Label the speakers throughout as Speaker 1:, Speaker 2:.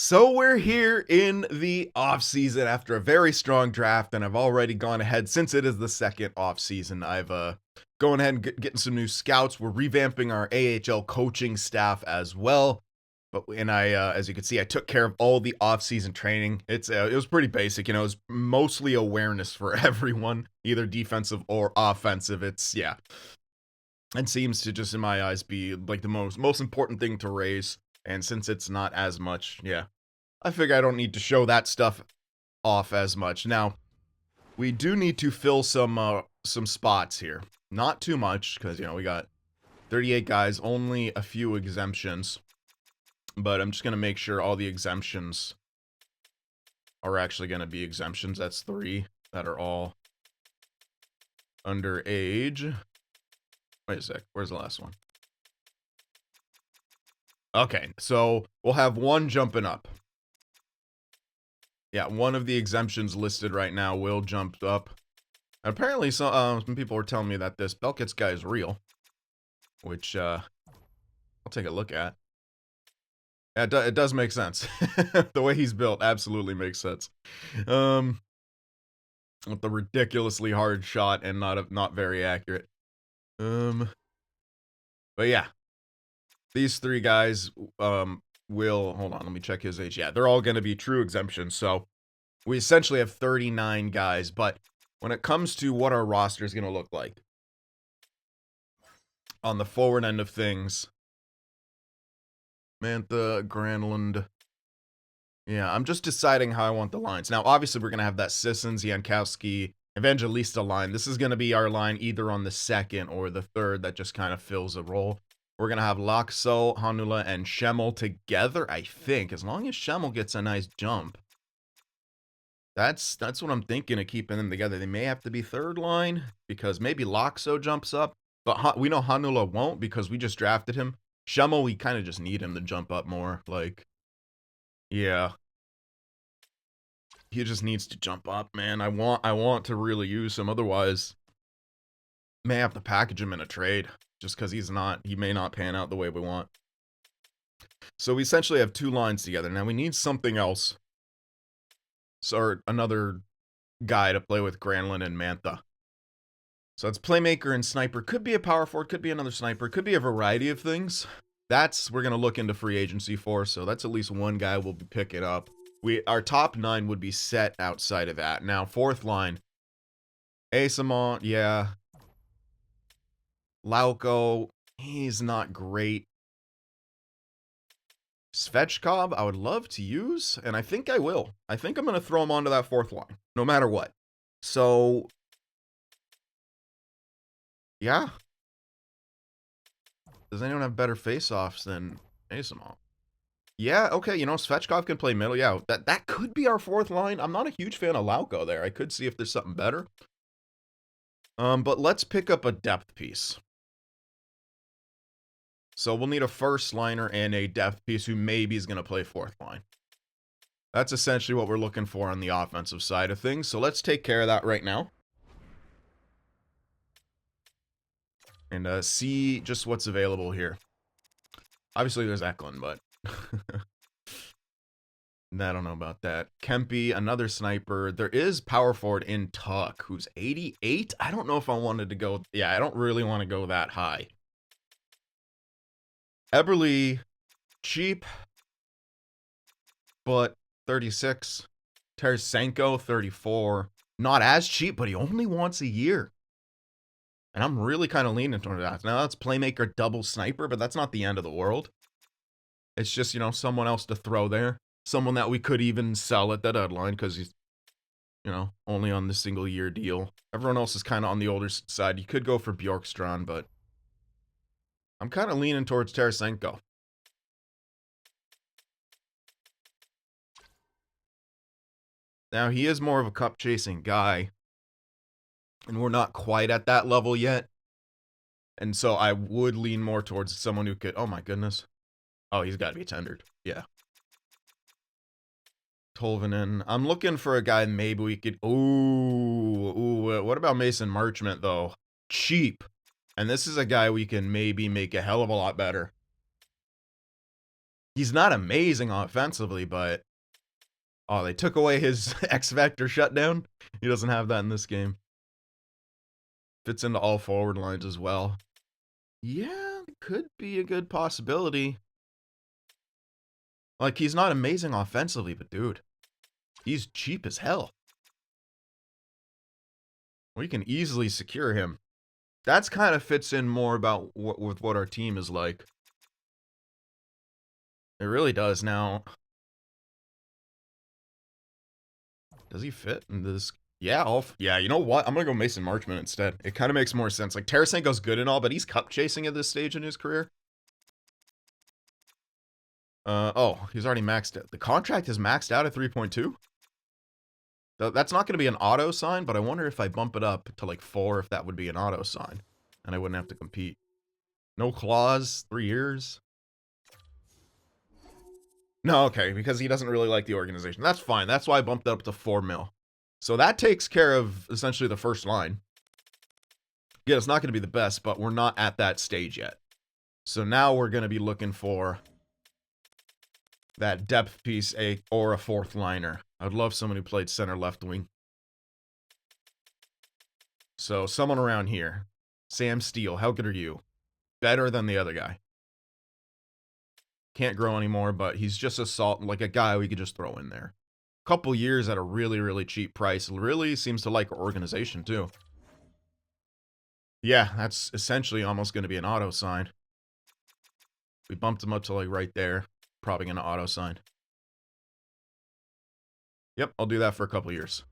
Speaker 1: So we're here in the off season after a very strong draft, and I've already gone ahead since it is the second off season. I've going ahead and getting some new scouts. We're revamping our AHL coaching staff as well. As you can see, I took care of all the off season training. It was pretty basic, it was mostly awareness for everyone, either defensive or offensive. It seems to just in my eyes be like the most important thing to raise. And since it's not as much, I figure I don't need to show that stuff off as much. Now, we do need to fill some spots here. Not too much, because, we got 38 guys, only a few exemptions. But I'm just going to make sure all the exemptions are actually going to be exemptions. That's 3 that are all underage. Wait a sec, where's the last one? Okay, so we'll have 1 jumping up. Yeah, one of the exemptions listed right now will jump up. Apparently, some people were telling me that this Belkits guy is real, which I'll take a look at. Yeah, it does make sense. The way he's built absolutely makes sense. With the ridiculously hard shot and not very accurate. But yeah, these 3 guys will, hold on, let me check his age. Yeah, they're all going to be true exemptions. So we essentially have 39 guys, but when it comes to what our roster is going to look like on the forward end of things, Mantha, Granlund. Yeah, I'm just deciding how I want the lines. Now, obviously, we're going to have that Sissons, Jankowski, Evangelista line. This is going to be our line either on the second or the third that just kind of fills a role. We're going to have Laxo, Hanula, and Schemmel together, I think, as long as Schemmel gets a nice jump. That's what I'm thinking of keeping them together. They may have to be third line because maybe Laxo jumps up, but we know Hanula won't because we just drafted him. Schemmel, we kind of just need him to jump up more. Yeah. He just needs to jump up, man. I want to really use him. Otherwise, may have to package him in a trade just because he may not pan out the way we want. So we essentially have 2 lines together. Now we need something else. So another guy to play with Granlund and Mantha. So it's playmaker and sniper. Could be a power forward, could be another sniper, could be a variety of things. We're going to look into free agency for, so that's at least 1 guy we'll be picking up. Our top 9 would be set outside of that. Now, 4th line. Asamont, yeah. Lauko, he's not great. Svechkov, I would love to use, and I think I will. I think I'm going to throw him onto that 4th line, no matter what. So, yeah. Does anyone have better face-offs than Asamont? Yeah, okay, Svechkov can play middle. Yeah, that could be our 4th line. I'm not a huge fan of Lauko there. I could see if there's something better. But let's pick up a depth piece. So we'll need a first liner and a depth piece who maybe is going to play 4th line. That's essentially what we're looking for on the offensive side of things. So let's take care of that right now. And see just what's available here. Obviously, there's Eklund, but I don't know about that. Kempe, another sniper. There is power forward in Tuck, who's 88. I don't know if I wanted to go. Yeah, I don't really want to go that high. Eberle, cheap, but 36. Tarasenko, 34. Not as cheap, but he only wants a year. And I'm really kind of leaning toward that. Now, that's playmaker double sniper, but that's not the end of the world. It's just, someone else to throw there. Someone that we could even sell at the deadline because he's, only on the single-year deal. Everyone else is kind of on the older side. You could go for Bjorkstrand, but I'm kind of leaning towards Tarasenko. Now, he is more of a cup-chasing guy, and we're not quite at that level yet. And so I would lean more towards someone who could... Oh, my goodness. Oh, he's got to be tendered. Yeah. Tolvanen. I'm looking for a guy maybe we could... Ooh, what about Mason Marchment, though? Cheap. And this is a guy we can maybe make a hell of a lot better. He's not amazing offensively, but oh, they took away his X Vector shutdown. He doesn't have that in this game. Fits into all forward lines as well. Yeah, could be a good possibility. Like, he's not amazing offensively, but dude, he's cheap as hell. We can easily secure him. That's kind of fits in more about with what our team is like. It really does. Now, does he fit in this? Yeah, yeah, you know what? I'm going to go Mason Marchment instead. It kind of makes more sense. Like, Tarasenko's good and all, but he's cup chasing at this stage in his career. Oh, he's already maxed it. The contract is maxed out at 3.2. That's not going to be an auto sign, but I wonder if I bump it up to like 4, if that would be an auto sign. And I wouldn't have to compete. No clause, 3 years. No, okay, because he doesn't really like the organization. That's fine. That's why I bumped it up to 4 mil. So that takes care of essentially the first line. Yeah, it's not going to be the best, but we're not at that stage yet. So now we're going to be looking for that depth piece or a fourth liner. I'd love someone who played center left wing. So someone around here. Sam Steele, how good are you? Better than the other guy. Can't grow anymore, but he's just like a guy we could just throw in there. Couple years at a really, really cheap price. Really seems to like our organization too. Yeah, that's essentially almost going to be an auto sign. We bumped him up to like right there. Probably going to auto sign. Yep, I'll do that for a couple years.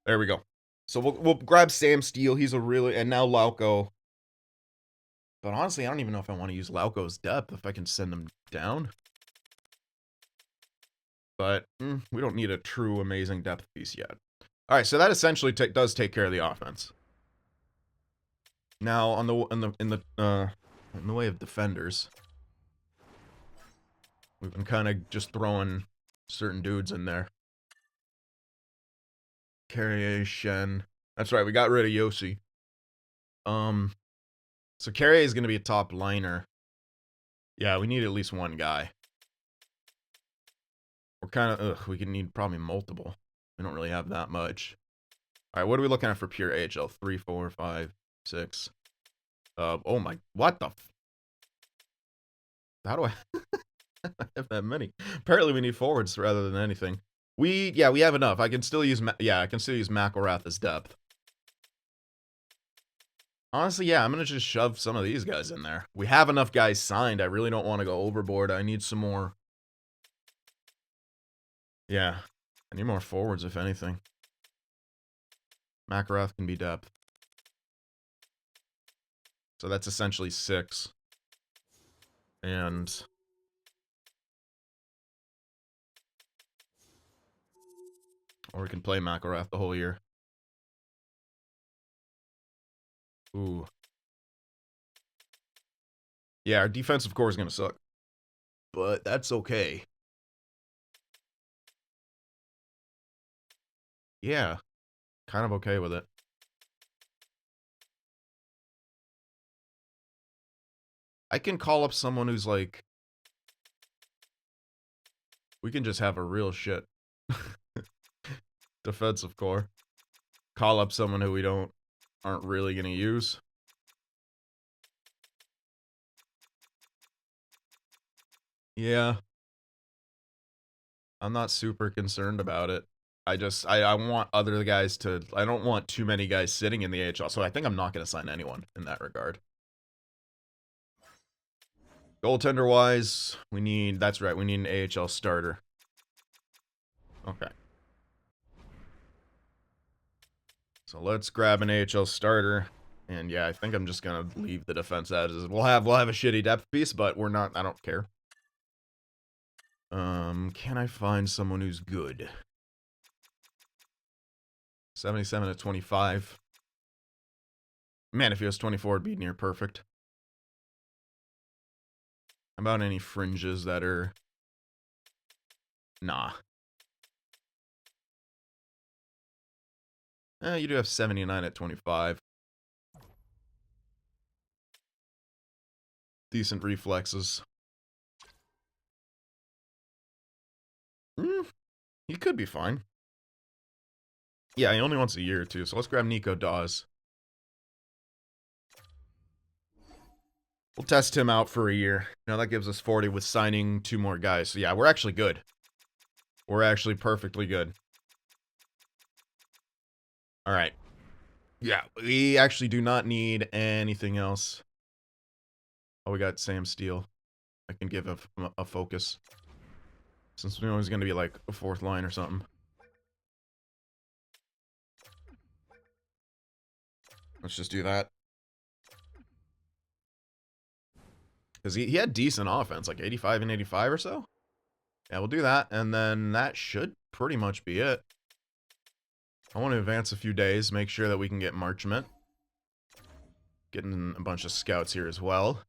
Speaker 1: There we go. So we'll grab Sam Steele. He's a really... And now Lauko. But honestly, I don't even know if I want to use Lauko's depth, if I can send him down. But we don't need a true amazing depth piece yet. All right, so that essentially does take care of the offense. Now, in the way of defenders, we've been kind of just throwing certain dudes in there. Carrier, Shen. That's right, we got rid of Yossi. So Carrier is going to be a top liner. Yeah, we need at least one guy. We're kind of, we can need probably multiple. We don't really have that much. All right, what are we looking at for pure AHL? 3, 4, 5, 6. Oh my, what the? How do I have that many? Apparently we need forwards rather than anything. We have enough. I can still use, McElrath as depth. Honestly, yeah, I'm going to just shove some of these guys in there. We have enough guys signed. I really don't want to go overboard. I need some more. Yeah, I need more forwards, if anything. McElrath can be depth. So that's essentially 6. And... or we can play McElrath the whole year. Ooh. Yeah, our defensive core is going to suck. But that's okay. Yeah. Kind of okay with it. I can call up someone who's like... we can just have a real shit defensive core. Call up someone who we aren't really going to use. Yeah. I'm not super concerned about it. I want other guys to... I don't want too many guys sitting in the AHL, so I think I'm not going to sign anyone in that regard. Goaltender-wise, we need... that's right, we need an AHL starter. Okay. So let's grab an AHL starter. And yeah, I think I'm just going to leave the defense as is. We'll have a shitty depth piece, but we're not... I don't care. Can I find someone who's good? 77 at 25. Man, if he was 24, it'd be near perfect. How about any fringes that are... nah. You do have 79 at 25. Decent reflexes. He could be fine. Yeah, he only wants a year or two, so let's grab Nico Dawes. We'll test him out for a year. Now that gives us 40 with signing 2 more guys. So yeah, we're actually good. We're actually perfectly good. All right. Yeah, we actually do not need anything else. Oh, we got Sam Steele. I can give a focus. Since we know he's going to be like a 4th line or something. Let's just do that. Because he had decent offense, like 85 and 85 or so. Yeah, we'll do that. And then that should pretty much be it. I want to advance a few days, make sure that we can get Marchment. Getting a bunch of scouts here as well.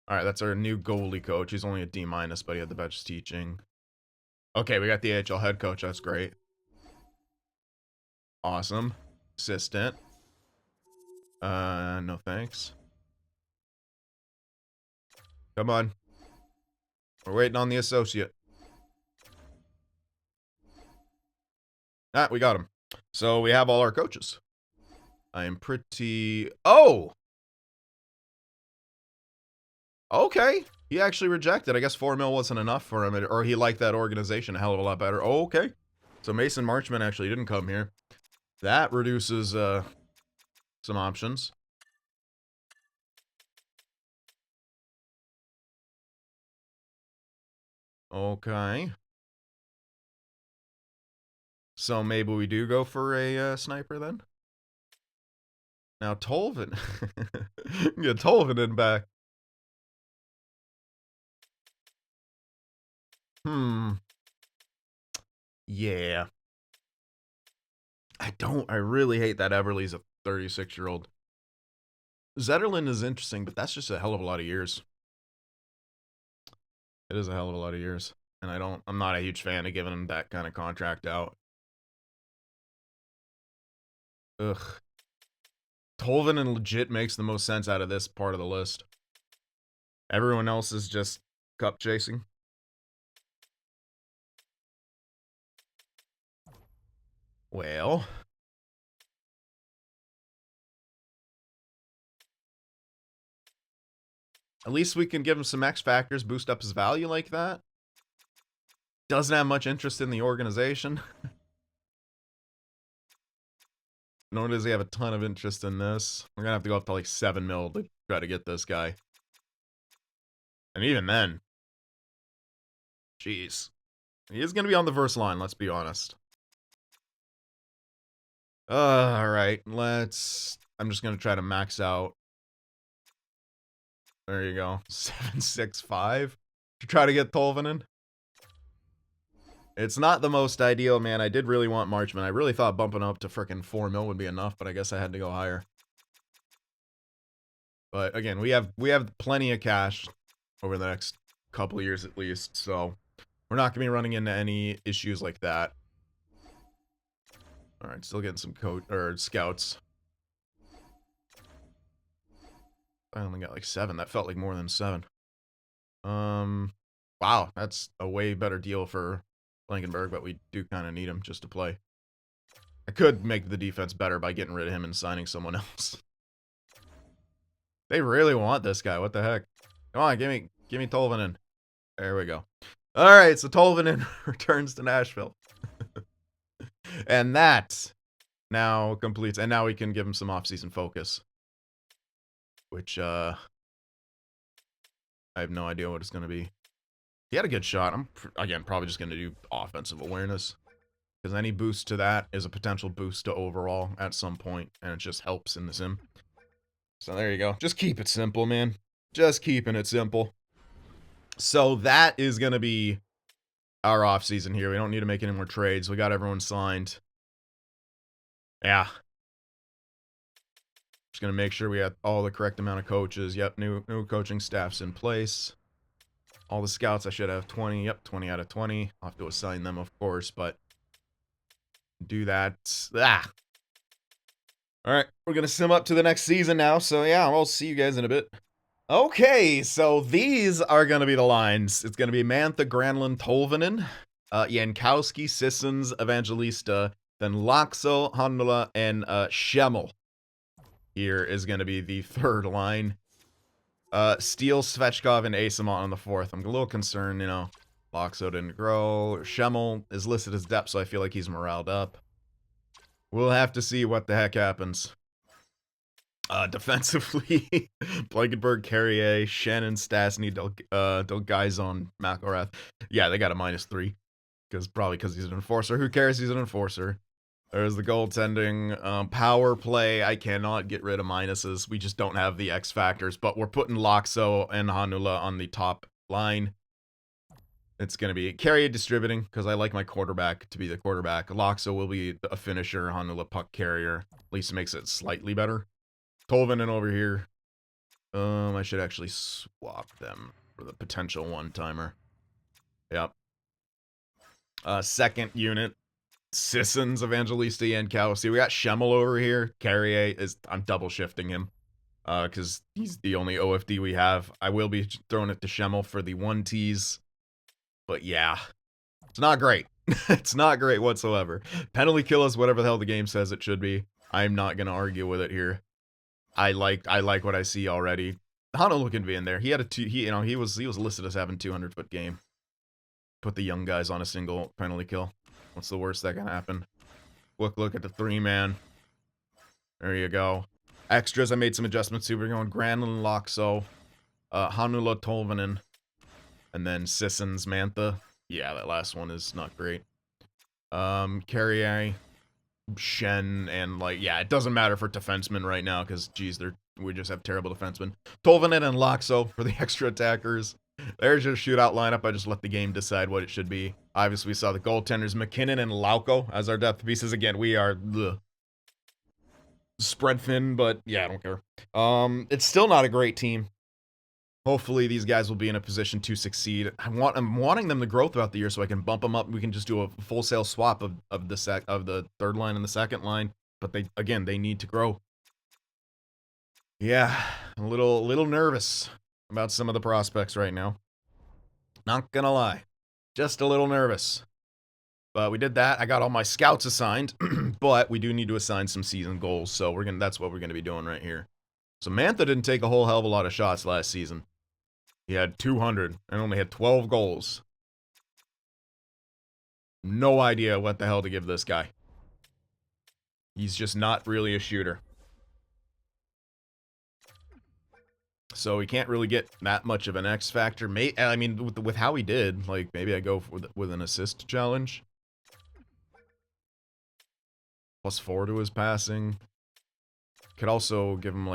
Speaker 1: Alright, that's our new goalie coach. He's only a D-, but he had the best teaching. Okay, we got the AHL head coach. That's great. Awesome. Assistant. No thanks. Come on. We're waiting on the associate. Ah, we got him. So we have all our coaches. I'm pretty... Oh! Okay. He actually rejected. I guess 4 mil wasn't enough for him, or he liked that organization a hell of a lot better. Oh, okay. So Mason Marchment actually didn't come here. That reduces some options. Okay. So maybe we do go for a sniper then? Now Tolvin. Get Tolvin in back. Yeah. I really hate that Everly's a 36-year-old. Zetterlund is interesting, but that's just a hell of a lot of years. It is a hell of a lot of years. And I'm not a huge fan of giving him that kind of contract out. Ugh. Tolvin and legit makes the most sense out of this part of the list. Everyone else is just cup chasing. Well. At least we can give him some X factors, boost up his value like that. Doesn't have much interest in the organization. Nor does he have a ton of interest in this. We're gonna have to go up to like 7 mil to try to get this guy. And even then, jeez. He is gonna be on the verse line, let's be honest. Alright, I'm just gonna try to max out. There you go. 765. To try to get Tolvanen. It's not the most ideal, man. I did really want Marchment. I really thought bumping up to frickin' 4 mil would be enough, but I guess I had to go higher. But again, we have plenty of cash over the next couple of years at least, so we're not gonna be running into any issues like that. All right, still getting some scouts. I only got like 7. That felt like more than 7. Wow, that's a way better deal for Blankenberg, but we do kind of need him just to play. I could make the defense better by getting rid of him and signing someone else. They really want this guy. What the heck? Come on, give me Tolvanen. There we go. All right, so Tolvanen returns to Nashville. And that now completes. And now we can give him some off-season focus. Which, I have no idea what it's going to be. He had a good shot. I'm, again, probably just going to do offensive awareness. Because any boost to that is a potential boost to overall at some point. And it just helps in the sim. So there you go. Just keep it simple, man. Just keeping it simple. So that is going to be our offseason here. We don't need to make any more trades. We got everyone signed. Yeah. Just going to make sure we have all the correct amount of coaches. Yep, new coaching staff's in place. All the scouts, I should have 20. Yep, 20 out of 20. I'll have to assign them, of course, but do that. All right, we're going to sim up to the next season now. So, yeah, I'll see you guys in a bit. Okay, so these are going to be the lines. It's going to be Mantha, Granlund, Tolvanen, Jankowski, Sissons, Evangelista, then Laxo, Honnola, and Schemmel. Here is going to be the third line. Steele, Svechkov, and Asimont on the fourth. I'm a little concerned, you know. Laxo didn't grow. Schemmel is listed as depth, so I feel like he's moraled up. We'll have to see what the heck happens. Defensively, Blankenberg, Carrier, Shannon, Stastny, Delgizon, McElrath. Yeah, they got a -3. Probably because he's an enforcer. Who cares? He's an enforcer. There's the goaltending. Power play. I cannot get rid of minuses. We just don't have the X factors. But we're putting Laxo and Hanula on the top line. It's going to be Carrier distributing because I like my quarterback to be the quarterback. Laxo will be a finisher. Hanula puck carrier. At least it makes it slightly better. Tolvanen over here. I should actually swap them for the potential one-timer. Yep. Second unit. Sissons, Evangelista, Jankowski. We got Schemmel over here. Carrier is... I'm double shifting him. Because he's the only OFD we have. I will be throwing it to Schemmel for the 1Ts. But yeah. It's not great. It's not great whatsoever. Penalty kill is whatever the hell the game says it should be. I'm not going to argue with it here. I like what I see already. Honolulu can be in there. He had he was listed as having 200-foot game. Put the young guys on a single penalty kill. What's the worst that can happen? Look at the 3-man. There you go. Extras, I made some adjustments too. We're going Granlund, Laxo, Hanula, Tolvanen, and then Sissons, Mantha. Yeah, that last one is not great. Carrier, Shen, and yeah, it doesn't matter for defensemen right now because geez, we just have terrible defensemen. Tolvanen and Laxo for the extra attackers. There's your shootout lineup. I just let the game decide what it should be. Obviously, we saw the goaltenders McKinnon and Lauko as our depth pieces. Again, we are spread thin, but yeah, I don't care. It's still not a great team. Hopefully, these guys will be in a position to succeed. I'm wanting them to grow throughout the year so I can bump them up. We can just do a full sale swap of the third line and the second line. But they need to grow. Yeah, a little nervous about some of the prospects right now. Not gonna lie, just a little nervous. But we did that. I got all my scouts assigned, but we do need to assign some season goals. So that's what we're gonna be doing right here. So Mantha didn't take a whole hell of a lot of shots last season. He had 200 and only had 12 goals. No idea what the hell to give this guy. He's just not really a shooter. So he can't really get that much of an X factor. I mean, with how he did, maybe I go with an assist challenge. +4 to his passing. Could also give him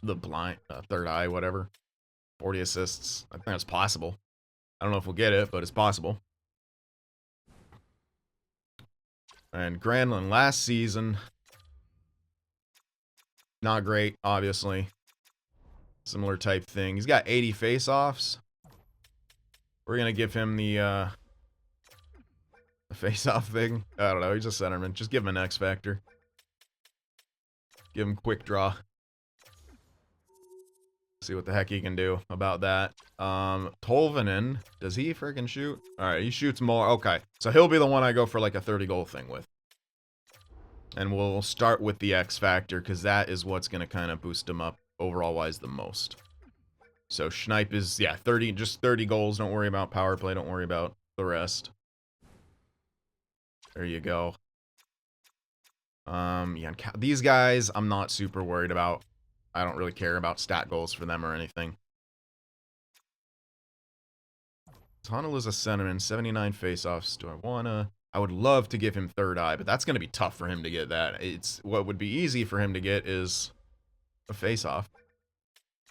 Speaker 1: the blind third eye, whatever. 40 assists. I think that's possible. I don't know if we'll get it, but it's possible. And Granlund last season, not great, obviously. Similar type thing. He's got 80 face-offs. We're gonna give him the face-off thing. I don't know. He's a centerman. Just give him an X factor. Give him quick draw. See what the heck he can do about that. Tolvanen, does he freaking shoot? All right, he shoots more. Okay, so he'll be the one I go for a 30-goal thing with. And we'll start with the X factor because that is what's going to kind of boost him up overall-wise the most. So Schneip is, yeah, just 30 goals. Don't worry about power play. Don't worry about the rest. There you go. Yeah, these guys I'm not super worried about. I don't really care about stat goals for them or anything. Tunnel is a centerman, 79 faceoffs. Do I wanna? I would love to give him third eye, but that's gonna be tough for him to get that. What would be easy for him to get is a faceoff.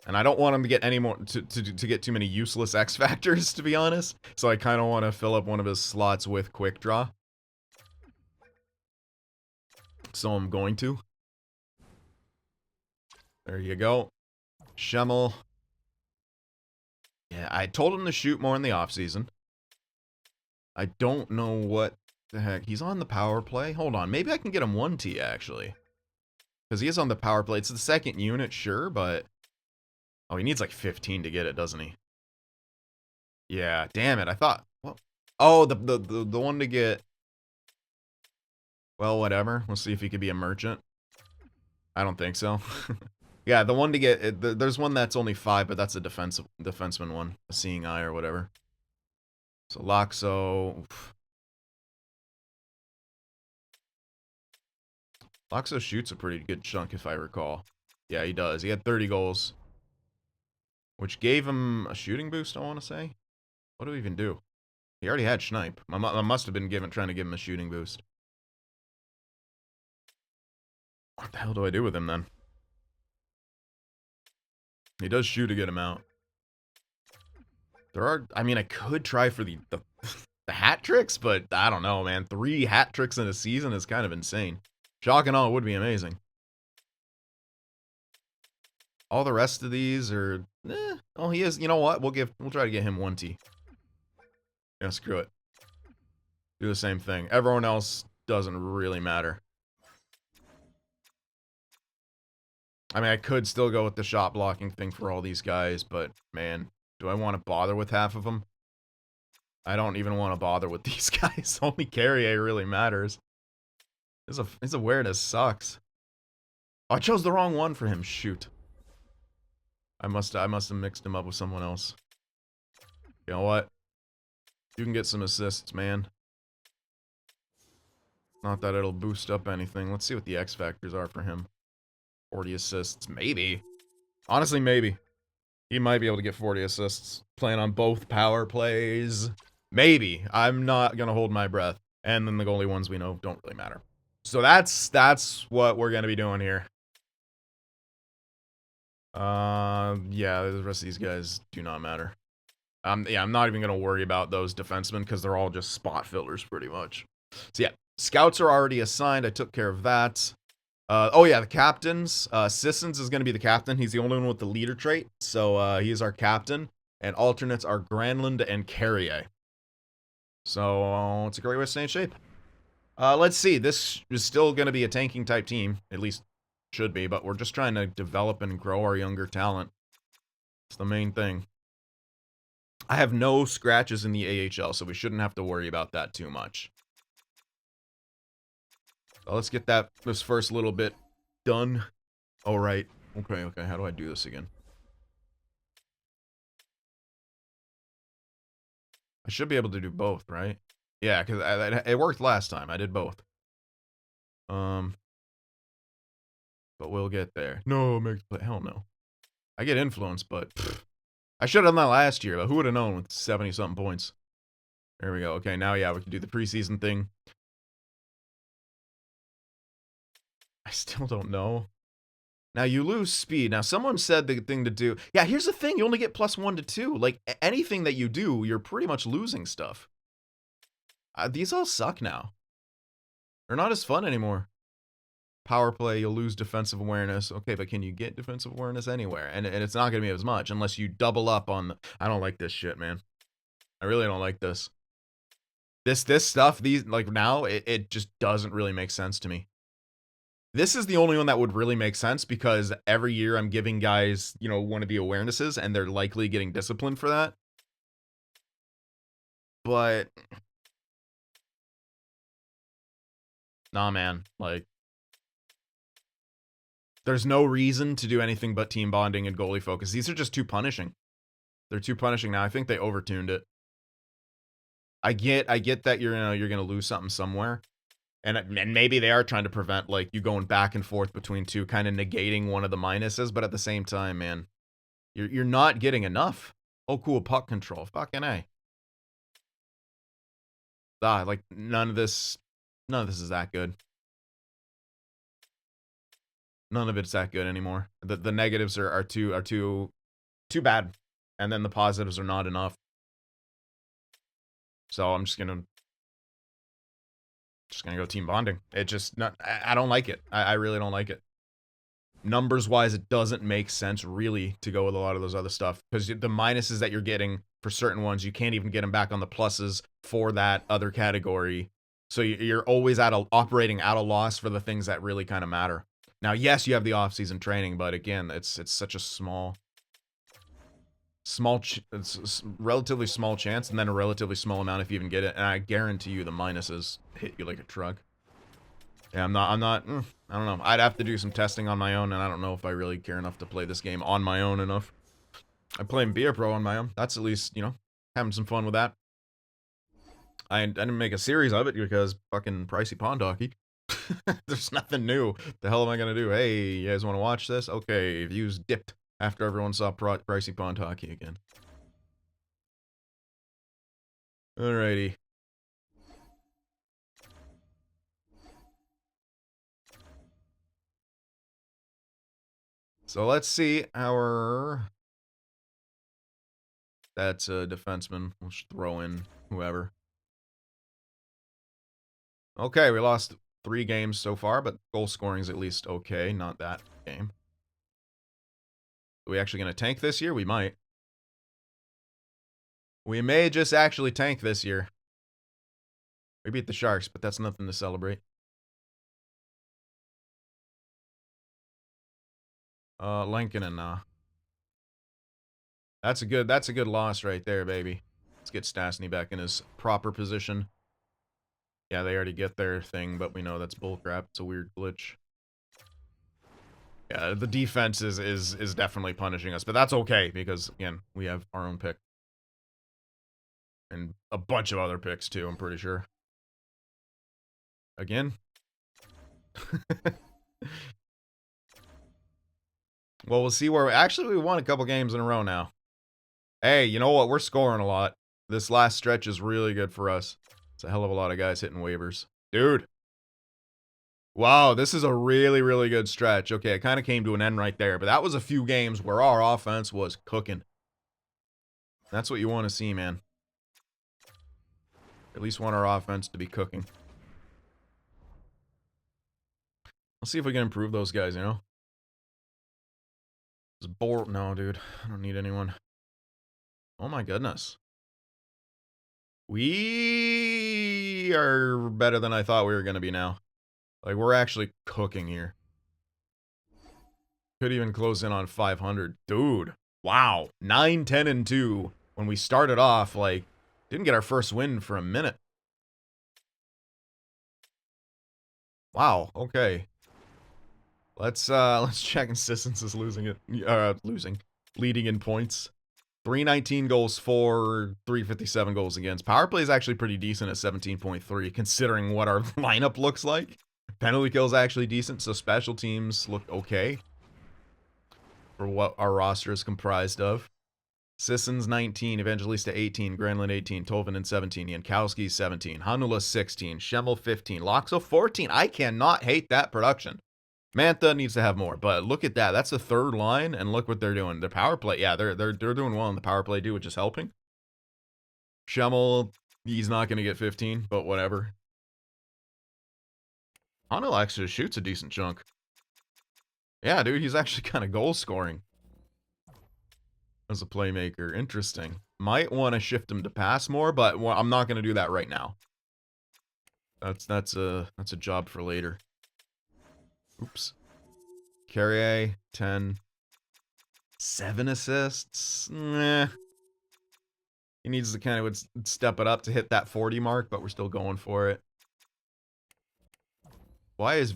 Speaker 1: And I don't want him to get any more to get too many useless X factors, to be honest. So I kind of want to fill up one of his slots with quick draw. So I'm going to. There you go. Schemmel. Yeah, I told him to shoot more in the offseason. I don't know what The heck? He's on the power play? Hold on. Maybe I can get him 1T, actually. Because he is on the power play. It's the second unit, sure, but... Oh, he needs like 15 to get it, doesn't he? Yeah, damn it. I thought... Well, oh, the one to get... Well, whatever. We'll see if he could be a merchant. I don't think so. Yeah, the one to get... There's one that's only 5, but that's a defenseman one. A seeing eye or whatever. So, Loxo... Oof. Loxo shoots a pretty good chunk, if I recall. Yeah, he does. He had 30 goals. Which gave him a shooting boost, I want to say. What do we even do? He already had Schneip. I must have been trying to give him a shooting boost. What the hell do I do with him, then? He does shoot a good amount. There are... I mean, I could try for the hat tricks, but I don't know, man. 3 hat tricks in a season is kind of insane. Shock and all, it would be amazing. All the rest of these are... Oh, he is... You know what? We'll try to get him 1T. Yeah, screw it. Do the same thing. Everyone else doesn't really matter. I mean, I could still go with the shot blocking thing for all these guys, but, man, do I want to bother with half of them? I don't even want to bother with these guys. Only Carrier really matters. His awareness sucks. Oh, I chose the wrong one for him. Shoot. I must have mixed him up with someone else. You know what? You can get some assists, man. Not that it'll boost up anything. Let's see what the X factors are for him. 40 assists, maybe. Honestly, maybe. He might be able to get 40 assists. Playing on both power plays. Maybe. I'm not gonna hold my breath. And then the goalie ones we know don't really matter. So that's what we're gonna be doing here. Yeah, the rest of these guys do not matter. Yeah, I'm not even gonna worry about those defensemen because they're all just spot fillers pretty much. So yeah, scouts are already assigned. I took care of that. Oh yeah, the captains. Sissons is gonna be the captain. He's the only one with the leader trait, so he is our captain. And alternates are Granlund and Carrier. So it's a great way to stay in shape. Let's see. This is still going to be a tanking type team. At least should be. But we're just trying to develop and grow our younger talent. It's the main thing. I have no scratches in the AHL, so we shouldn't have to worry about that too much. So let's get this first little bit done. All right. Okay. How do I do this again? I should be able to do both, right? Yeah, because it worked last time. I did both. But we'll get there. No, hell no. I get influence, but I should have done that last year, but who would have known with 70-something points? There we go. Okay, now, yeah, we can do the preseason thing. I still don't know. Now, you lose speed. Now, someone said the thing to do... Yeah, here's the thing. You only get +1 to 2. Like, anything that you do, you're pretty much losing stuff. These all suck now. They're not as fun anymore. Power play, you'll lose defensive awareness. Okay, but can you get defensive awareness anywhere? And it's not going to be as much unless you double up on... I don't like this shit, man. I really don't like this. This stuff, like, now, it just doesn't really make sense to me. This is the only one that would really make sense because every year I'm giving guys, you know, one of the awarenesses and they're likely getting disciplined for that. But nah, man, like there's no reason to do anything but team bonding and goalie focus. These are just too punishing. They're too punishing now. I think they overtuned it. I get that you're going to lose something somewhere. And maybe they are trying to prevent, like, you going back and forth between two, kind of negating one of the minuses. But at the same time, man, you're not getting enough. Oh, cool, puck control. Fucking A. Like, none of this is that good. None of it's that good anymore. The negatives are too bad. And then the positives are not enough. So I'm just gonna go team bonding. It just not. I don't like it. I really don't like it. Numbers wise, it doesn't make sense really to go with a lot of those other stuff because the minuses that you're getting for certain ones, you can't even get them back on the pluses for that other category. So you're always operating at a loss for the things that really kind of matter. Now, yes, you have the off-season training, but again, it's such a it's relatively small chance, and then a relatively small amount if you even get it. And I guarantee you the minuses hit you like a truck. Yeah, I'm not, I don't know. I'd have to do some testing on my own, and I don't know if I really care enough to play this game on my own enough. I'm playing Beer Pro on my own. That's at least, you know, having some fun with that. I didn't make a series of it because fucking pricey pond hockey. There's nothing new. The hell am I gonna do? Hey, you guys want to watch this? Okay, views dipped after everyone saw pricey pond hockey again. Alrighty. So let's see our... That's a defenseman. We'll just throw in whoever. Okay, we lost 3 games so far, but goal scoring's at least okay. Not that game. Are we actually going to tank this year? We might. We may just actually tank this year. We beat the Sharks, but that's nothing to celebrate. Lincoln and That's a good loss right there, baby. Let's get Stastny back in his proper position. Yeah, they already get their thing, but we know that's bullcrap. It's a weird glitch. Yeah, the defense is definitely punishing us, but that's okay because again, we have our own pick. And a bunch of other picks too, I'm pretty sure. Again. Well, we'll see where actually we won a couple games in a row now. Hey, you know what? We're scoring a lot. This last stretch is really good for us. It's a hell of a lot of guys hitting waivers. Dude. Wow, this is a really, really good stretch. Okay, it kind of came to an end right there, but that was a few games where our offense was cooking. That's what you want to see, man. At least want our offense to be cooking. Let's see if we can improve those guys, you know? It's bored. No, dude. I don't need anyone. Oh my goodness. We are better than I thought we were going to be now. Like, we're actually cooking here. Could even close in on 500. Dude. Wow. 9, 10, and 2. When we started off, like, didn't get our first win for a minute. Wow. Okay. Let's check and Sissons is losing it. Leading in points. 319 goals for, 357 goals against. Power play is actually pretty decent at 17.3, considering what our lineup looks like. Penalty kill is actually decent, so special teams look okay for what our roster is comprised of. Sissons 19, Evangelista 18, Granlund 18, Tolvanen 17, Jankowski 17, Hanula 16, Schemmel 15, Loxo 14. I cannot hate that production. Mantha needs to have more, but look at that. That's the third line, and look what they're doing. The power play, yeah, they're doing well in the power play too, which is helping. Schemmel, he's not going to get 15, but whatever. Hanula actually shoots a decent chunk. Yeah, dude, he's actually kind of goal scoring as a playmaker. Interesting. Might want to shift him to pass more, but I'm not going to do that right now. That's a job for later. Oops. Carrier, 10. 7 assists? Nah. He needs to kind of step it up to hit that 40 mark, but we're still going for it. Why is...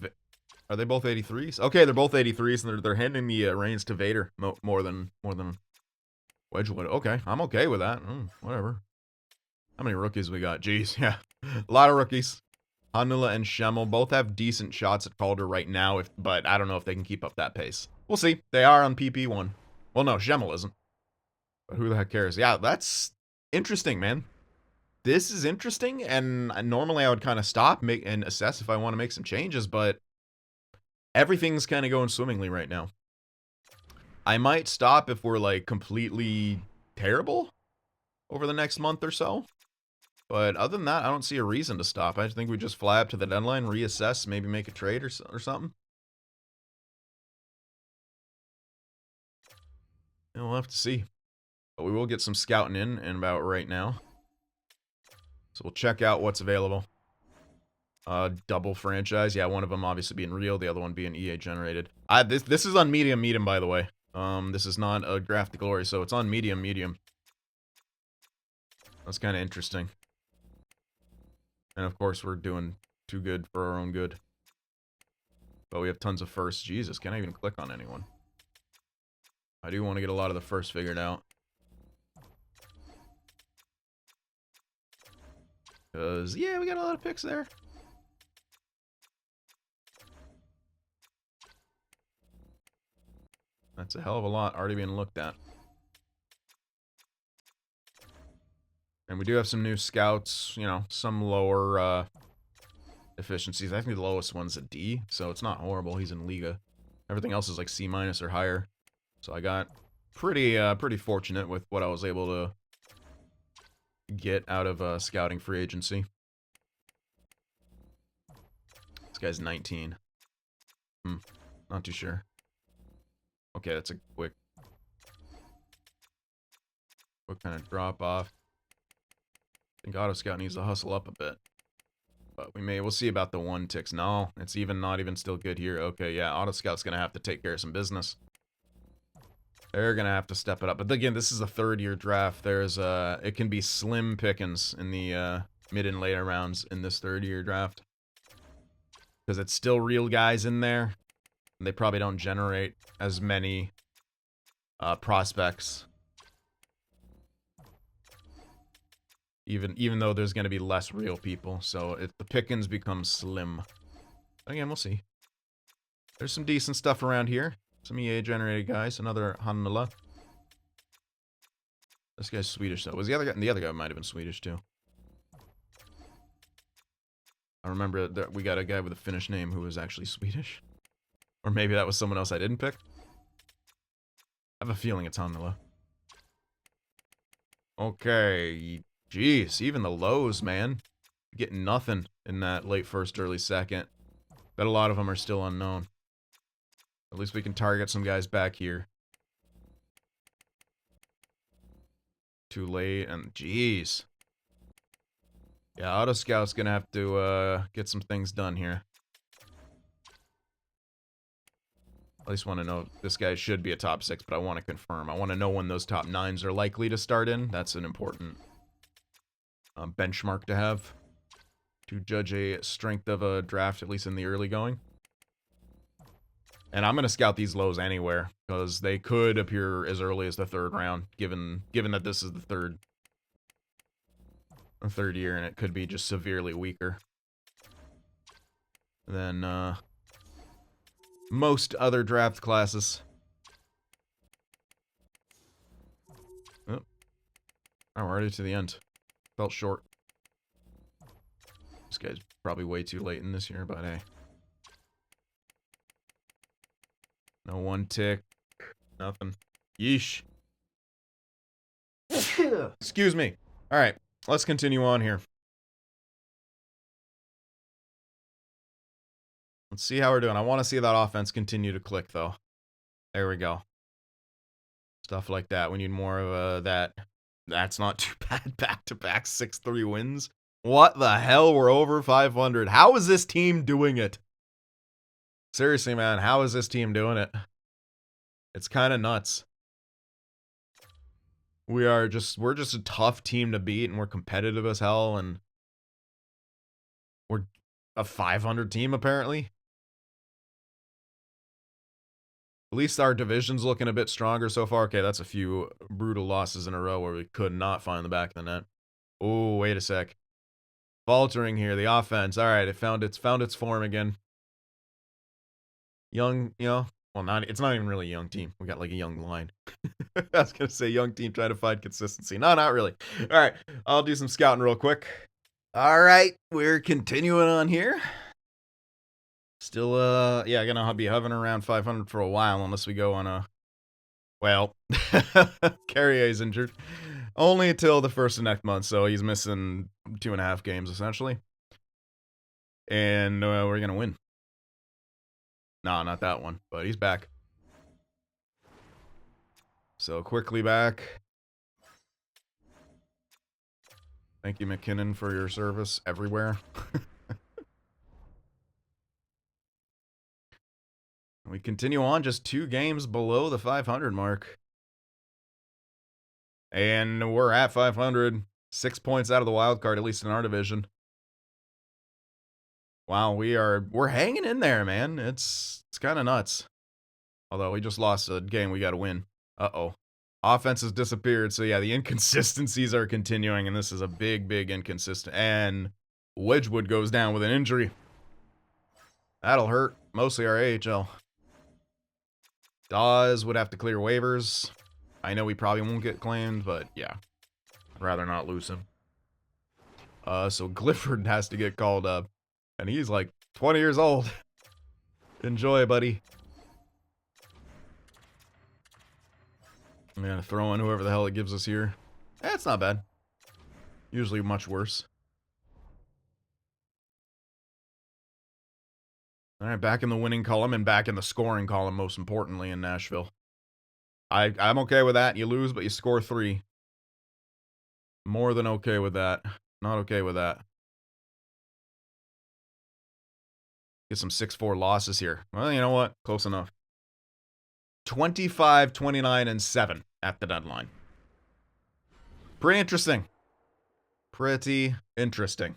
Speaker 1: Are they both 83s? Okay, they're both 83s, and they're handing the reins to Vader more than Wedgwood. Okay, I'm okay with that. Whatever. How many rookies we got? Jeez, yeah. A lot of rookies. Hanula and Schemmel both have decent shots at Calder right now, but I don't know if they can keep up that pace. We'll see. They are on PP1. Well, no, Schemmel isn't. But who the heck cares? Yeah, that's interesting, man. This is interesting, and normally I would kind of stop and assess if I want to make some changes, but everything's kind of going swimmingly right now. I might stop if we're, like, completely terrible over the next month or so. But other than that, I don't see a reason to stop. I think we just fly up to the deadline, reassess, maybe make a trade or something. And we'll have to see. But we will get some scouting in about right now. So we'll check out what's available. Double franchise. Yeah, one of them obviously being real, the other one being EA generated. This is on medium, by the way. This is not a draft to glory, so it's on medium. That's kind of interesting. And of course, we're doing too good for our own good. But we have tons of firsts. Jesus, can't I even click on anyone? I do want to get a lot of the firsts figured out. Because, yeah, we got a lot of picks there. That's a hell of a lot already being looked at. And we do have some new scouts, you know, some lower efficiencies. I think the lowest one's a D, so it's not horrible. He's in Liga. Everything else is like C- or higher. So I got pretty fortunate with what I was able to get out of scouting free agency. This guy's 19. Not too sure. Okay, that's a quick kind of drop off. I think Auto Scout needs to hustle up a bit. But we'll see about the 1 ticks. No, it's not even still good here. Okay, yeah, Auto Scout's gonna have to take care of some business. They're gonna have to step it up. But again, this is a 3rd-year draft. It can be slim pickings in the mid and later rounds in this 3rd-year draft. Because it's still real guys in there. And they probably don't generate as many prospects. Even though there's going to be less real people. So if the pickings become slim. Again, we'll see. There's some decent stuff around here. Some EA-generated guys. Another Hanula. This guy's Swedish, though. Was the other guy? The other guy might have been Swedish, too. I remember that we got a guy with a Finnish name who was actually Swedish. Or maybe that was someone else I didn't pick. I have a feeling it's Hanula. Okay. Jeez, even the lows, man. Getting nothing in that late first, early second. Bet a lot of them are still unknown. At least we can target some guys back here. Too late, and jeez. Yeah, Auto Scout's gonna have to get some things done here. At least want to know this guy should be a top 6, but I want to confirm. I want to know when those top 9s are likely to start in. That's an important benchmark to have to judge a strength of a draft, at least in the early going. And I'm going to scout these lows anywhere, because they could appear as early as the 3rd round, given that this is the third year, and it could be just severely weaker than most other draft classes. Oh, we're already to the end. Felt short. This guy's probably way too late in this year, but hey. No 1 tick. Nothing. Yeesh. Excuse me. Alright, let's continue on here. Let's see how we're doing. I want to see that offense continue to click, though. There we go. Stuff like that. We need more of that. That's not too bad. Back-to-back 6-3 wins. What the hell? We're over 500. How is this team doing it? Seriously, man. How is this team doing it? It's kind of nuts. We're just a tough team to beat, and we're competitive as hell, and we're a 500 team, apparently. At least our division's looking a bit stronger so far. Okay, that's a few brutal losses in a row where we could not find the back of the net. Oh, wait a sec. Faltering here, the offense. All right, it found its form again. Young, you know, well, it's not even really a young team. We got like a young line. I was gonna say young team trying to find consistency. No, not really. All right, I'll do some scouting real quick. All right, we're continuing on here. Still, yeah, gonna be hovering around 500 for a while unless we go on a, well, Carrier's injured. Only until the 1st of next month, so he's missing 2.5 games, essentially. And we're gonna win. Nah, not that one, but he's back. So, quickly back. Thank you, McKinnon, for your service everywhere. We continue on just 2 games below the 500 mark. And we're at 500. 6 points out of the wild card, at least in our division. Wow, we're hanging in there, man. It's kind of nuts. Although we just lost a game we got to win. Uh-oh. Offense has disappeared, so yeah, the inconsistencies are continuing, and this is a big, big inconsistent. And Wedgwood goes down with an injury. That'll hurt. Mostly our AHL. Dawes would have to clear waivers. I know we probably won't get claimed, but yeah. I'd rather not lose him. So Clifford has to get called up. And he's like 20 years old. Enjoy, buddy. I'm gonna throw in whoever the hell it gives us here. It's not bad. Usually much worse. Alright, back in the winning column and back in the scoring column, most importantly, in Nashville. I'm okay with that. You lose, but you score 3. More than okay with that. Not okay with that. Get some 6-4 losses here. Well, you know what? Close enough. 25, 29, and 7 at the deadline. Pretty interesting. Pretty interesting.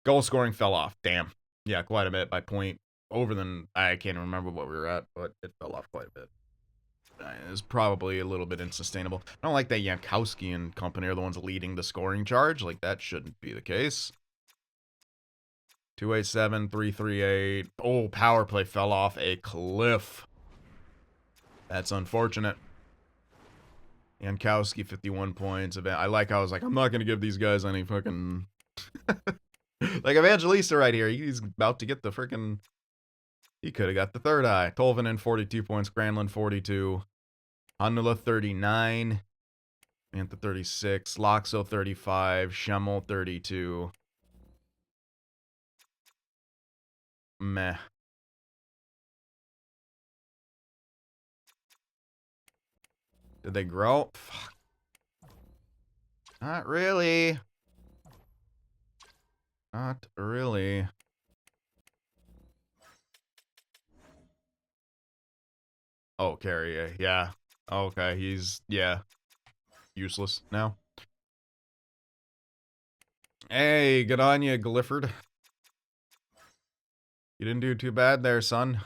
Speaker 1: Goal scoring fell off. Damn. Yeah, quite a bit by point. Over than... I can't remember what we were at, but it fell off quite a bit. It was probably a little bit unsustainable. I don't like that Jankowski and company are the ones leading the scoring charge. Like, that shouldn't be the case. 287, 338. Oh, power play fell off a cliff. That's unfortunate. Jankowski, 51 points. I like how I was like, I'm not going to give these guys any fucking... like, Evangelista right here. He's about to get the freaking... He could have got the third eye. Tolvanen, 42 points. Granlund, 42. Hanula, 39. Mantha, 36. Loxo, 35. Schemmel, 32. Meh. Did they grow? Fuck. Not really. Not really. Oh, Carrier. Yeah. Okay, he's... Yeah. Useless now. Hey, good on you, Glifford. You didn't do too bad there, son.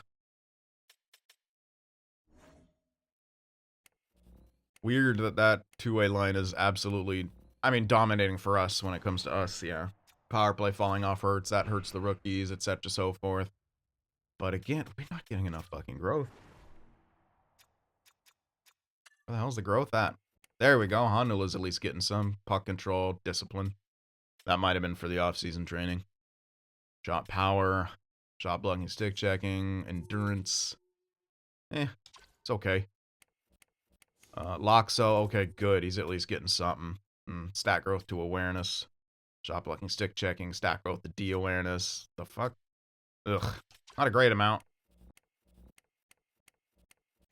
Speaker 1: Weird that that two-way line is absolutely... I mean, dominating for us when it comes to us, yeah. Power play falling off hurts. That hurts the rookies, etc. so forth. But again, we're not getting enough fucking growth. Where the hell's the growth at? There we go. Honula's at least getting some. Puck control, discipline. That might have been for the off-season training. Shot power. Shot blocking, stick checking. Endurance. It's okay. Loxo, okay, good. He's at least getting something. Stat growth to awareness. Shot blocking, stick checking. Stat growth to D-awareness. The fuck? Ugh. Not a great amount.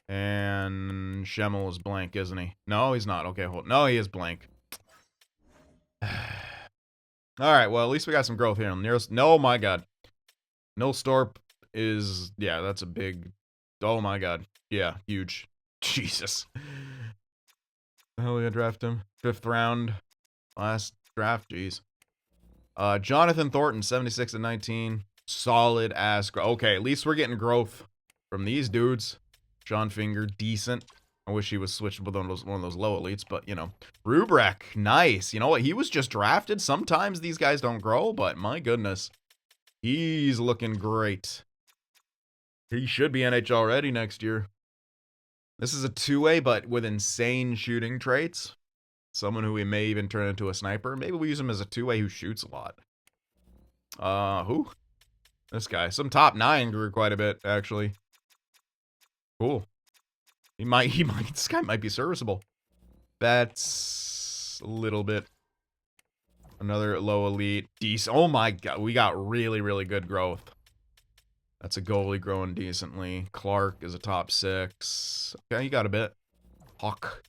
Speaker 1: And Schemmel is blank, isn't he? No, he's not. Okay, hold. No, he is blank. Alright, well, at least we got some growth here. Nearest. No, my god. Nilstorp is... Yeah, that's a big... Oh, my god. Yeah, huge. Jesus. The hell did I draft him? 5th round. Last draft, jeez. Jonathan Thornton, 76 and 19. Solid ass growth. Okay, at least we're getting growth from these dudes. John Finger, decent. I wish he was switched with one of those low elites, but, you know. Rubrek, nice. You know what? He was just drafted. Sometimes these guys don't grow, but my goodness. He's looking great. He should be NHL ready next year. This is a two-way, but with insane shooting traits. Someone who we may even turn into a sniper. Maybe we use him as a two-way who shoots a lot. Who? This guy. Some top 9 grew quite a bit, actually. Cool. This guy might be serviceable. That's a little bit. Another low elite. Decent. Oh my god, we got really, really good growth. That's a goalie growing decently. Clark is a top 6. Okay, you got a bit. Hawk.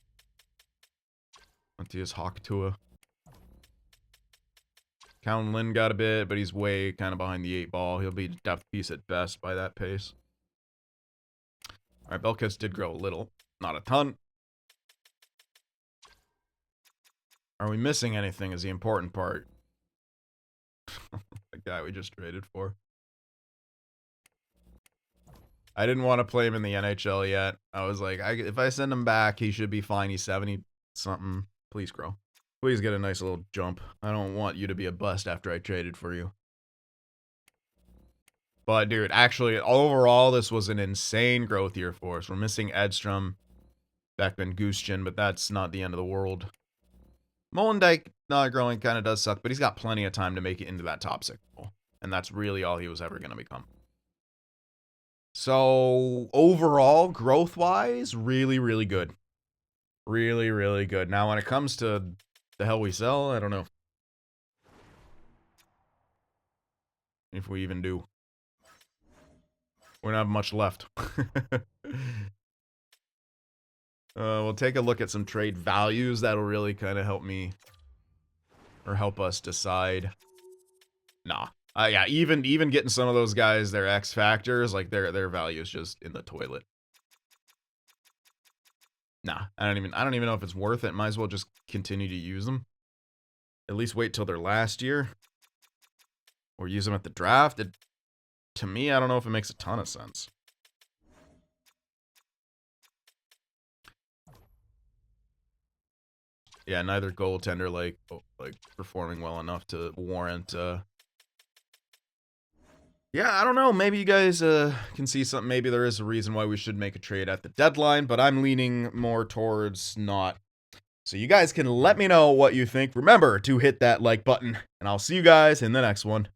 Speaker 1: Matthias Hawk Tua. Count Lynn got a bit, but he's way kind of behind the 8 ball. He'll be a depth piece at best by that pace. All right, Belkis did grow a little, not a ton. Are we missing anything is the important part. The guy we just traded for. I didn't want to play him in the NHL yet. I was like, if I send him back, he should be fine. He's 70-something. Please grow. Please get a nice little jump. I don't want you to be a bust after I traded for you. But, dude, actually, overall, this was an insane growth year for us. We're missing Edstrom, Beckman, Gushchin, but that's not the end of the world. Molendyke not growing kind of does suck, but he's got plenty of time to make it into that top 6 role. And that's really all he was ever going to become. So, overall, growth-wise, really, really good. Really, really good. Now, when it comes to the hell we sell, I don't know. If we even do. We don't have much left. We'll take a look at some trade values. That'll really kind of help me, or help us decide. Nah. Yeah, even getting some of those guys, their X factors, like their value is just in the toilet. Nah, I don't even know if it's worth it. Might as well just continue to use them. At least wait till their last year, or use them at the draft. To me, I don't know if it makes a ton of sense. Yeah, neither goaltender like performing well enough to warrant. Yeah, I don't know. Maybe you guys can see something. Maybe there is a reason why we should make a trade at the deadline, but I'm leaning more towards not. So you guys can let me know what you think. Remember to hit that like button, and I'll see you guys in the next one.